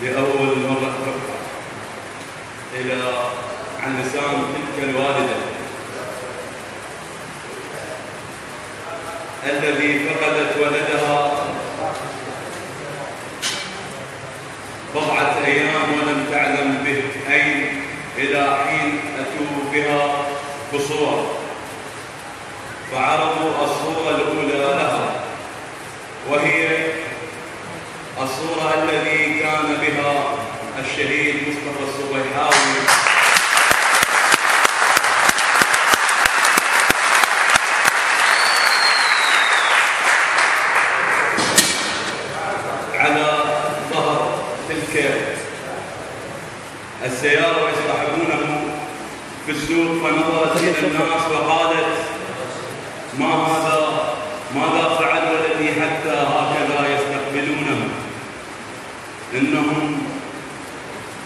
لأول مرة أفكر إلى عن لسان تلك الوالدة الذي فقدت ولدها بضعة أيام ولم تعلم به أين إلى حين أتوا بها بصور، فعرضوا الصورة الأولى لها وهي الصورة الذي كان بها الشهيد مصطفى الصبيحاوي على ظهر تلك السيارة ويصطحبونه في السوق، فنظرت إلى الناس وقالت: ماذا فعل ولدي حتى هكذا يستقبلونه؟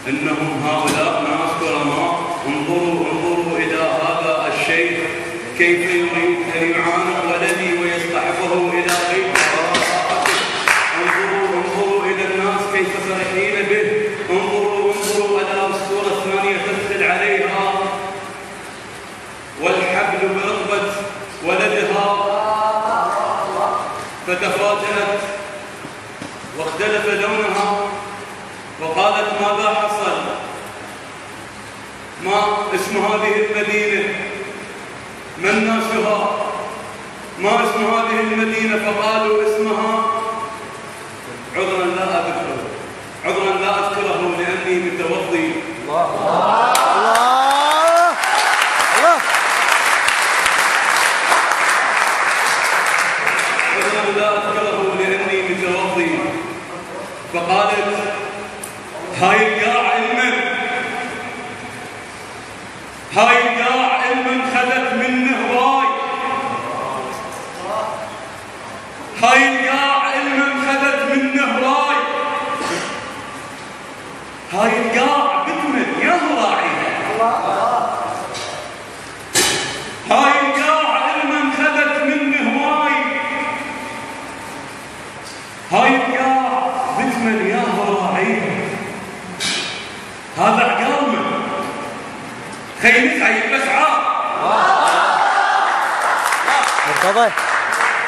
إنهم هؤلاء ناس كرماء، انظروا إلى هذا الشيخ كيف يريد أن يعانق ولدي ويصطحبه إلى بيته. انظروا إلى الناس كيف فرحين به، انظروا إلى الصورة الثانية تدخل عليها والحبل برقبة ولدها، فتفاجأت واختلف لونها وقالت: ماذا حصل؟ ما اسم هذه المدينة؟ من ناسها؟ ما اسم هذه المدينة؟ فقالوا: اسمها عذرا لا أذكره لأني متوضي. الله عذرا لا أذكره لأني متوضي. فقالت: هاي القاع علما خذت منه هواي، هاي القاع علما خذت منه هواي، هاي القاع بتمن يا راعيها، هاي القاع علما خذت منه هواي، هاي القاع بتمن يا راعيها. هذا عقالنا خيمة عيد بسعى،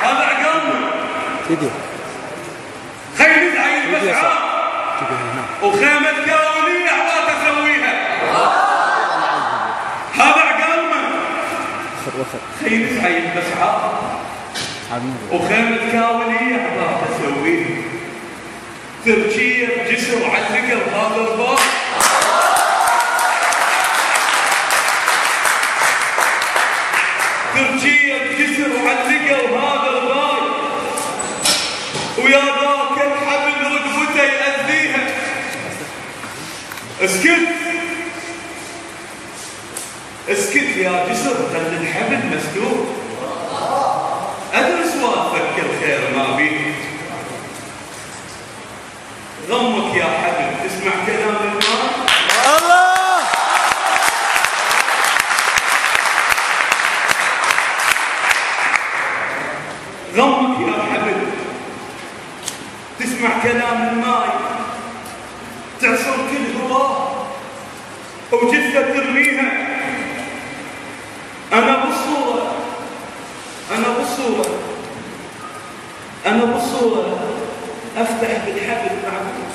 هذا عقالنا خيمة عيد بسعى وخيمة كاولية ما تسويها. هذا عقالنا خيمة عيد بسعى وخيمة كاولية ما تسويها. تركيا بجسر علقة بهذا الباب، تركيا بجسر علقة وهذا الباب، ويا ذاك الحبل رقبته يأذيها. اسكت يا جسر، خلي الحبل مسدود. ادرس وافك الخير ما بيه. غمك يا حبل، اسمع كلام الناس. الله غمك يا حبل، تسمع كلام الماي، تعصر كل هواه وجثة ترميها. أنا بالصورة أفتح بالحبل معكم.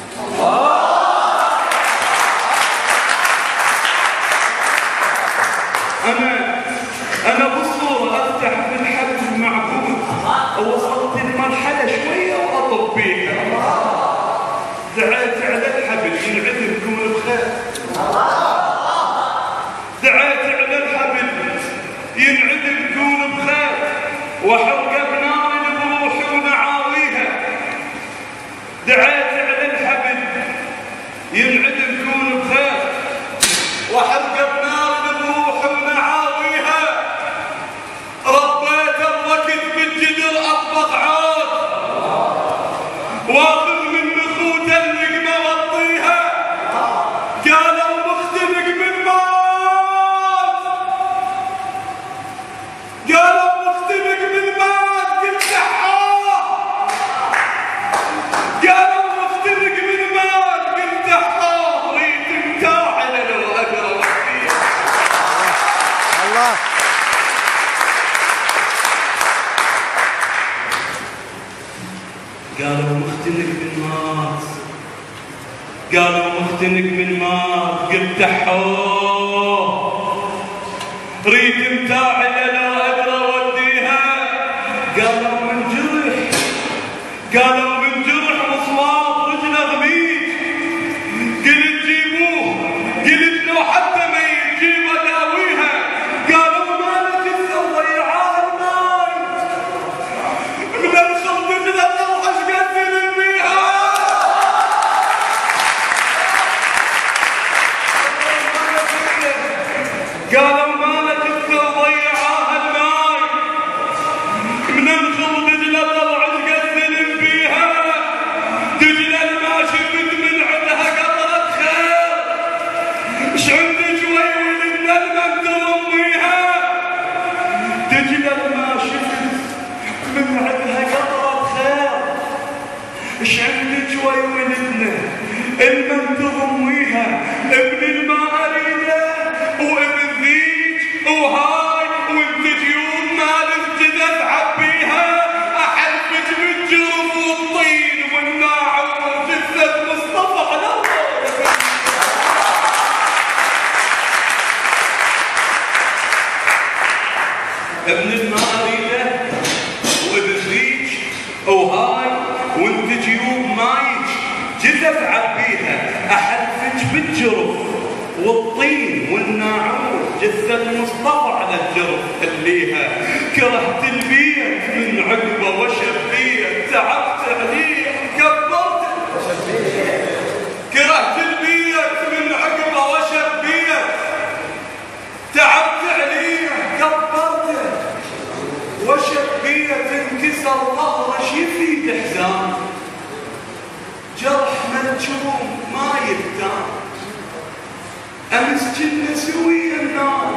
أنا بالصورة أفتح بالحبل معكم، ووصلت المرحلة شوية وأطب بيها. دعيت على الحبل ينعدم كون بخير، دعيت على الحبل ينعدم كون بخير، وحرقة بنار بروحي ونعاويها. دعيت على الحبل ينعدم كون بخير، وحرقة بنار بروحي ونعاويها. ربيت الوقت بالجدر أطبق عود، واخذ من نخوت اللقمة وطيها. قالوا قالوا مختنق من مات، قالوا مختنق من مات. قلت حوه ريت متاعي لو اقدر اوديها. قالوا من جرح، قالوا من جرح وصواب رجله غميج. قلت جيبوه، قلت لو حتى ما يجيب اداويها. قالوا ما لك ضيعاها الماي من الخلط تلقى ايش قدر بيها. قالوا ما لك ضيعاها الماي من الخلط تلقى ايش قدر بيها. دجلة ما شفت من عندها قطرة خير، ايش عندي شوي ولدنا المجد اميها. دجلة ما شفت من عندها قطرة خير، ايش عندي شوي ولدنا المجد اميها. ابن الماء اريده وابن ذيج وهاي وانت جيوب مالك كذا تعبيها. احلفك بالجرف والطين والناعم وجثة مصطفى على الله. ابن الماء اريده وابن ذيج وهاي وانت جيوب مايج جثة تعبيها. احلفك بالجرف والطين والناعور جثة مصطفى على الجرف خليها. كرهت البيت من عقبه وشبيه، تعبت عليه كبرت. كرهت البيت من عقبه وشبيه، تعبت عليه كبرته. وشبيه انكسر ظهره شيفيد حزام، جرح منجوم ما يبتان. أمس كنا سويا النار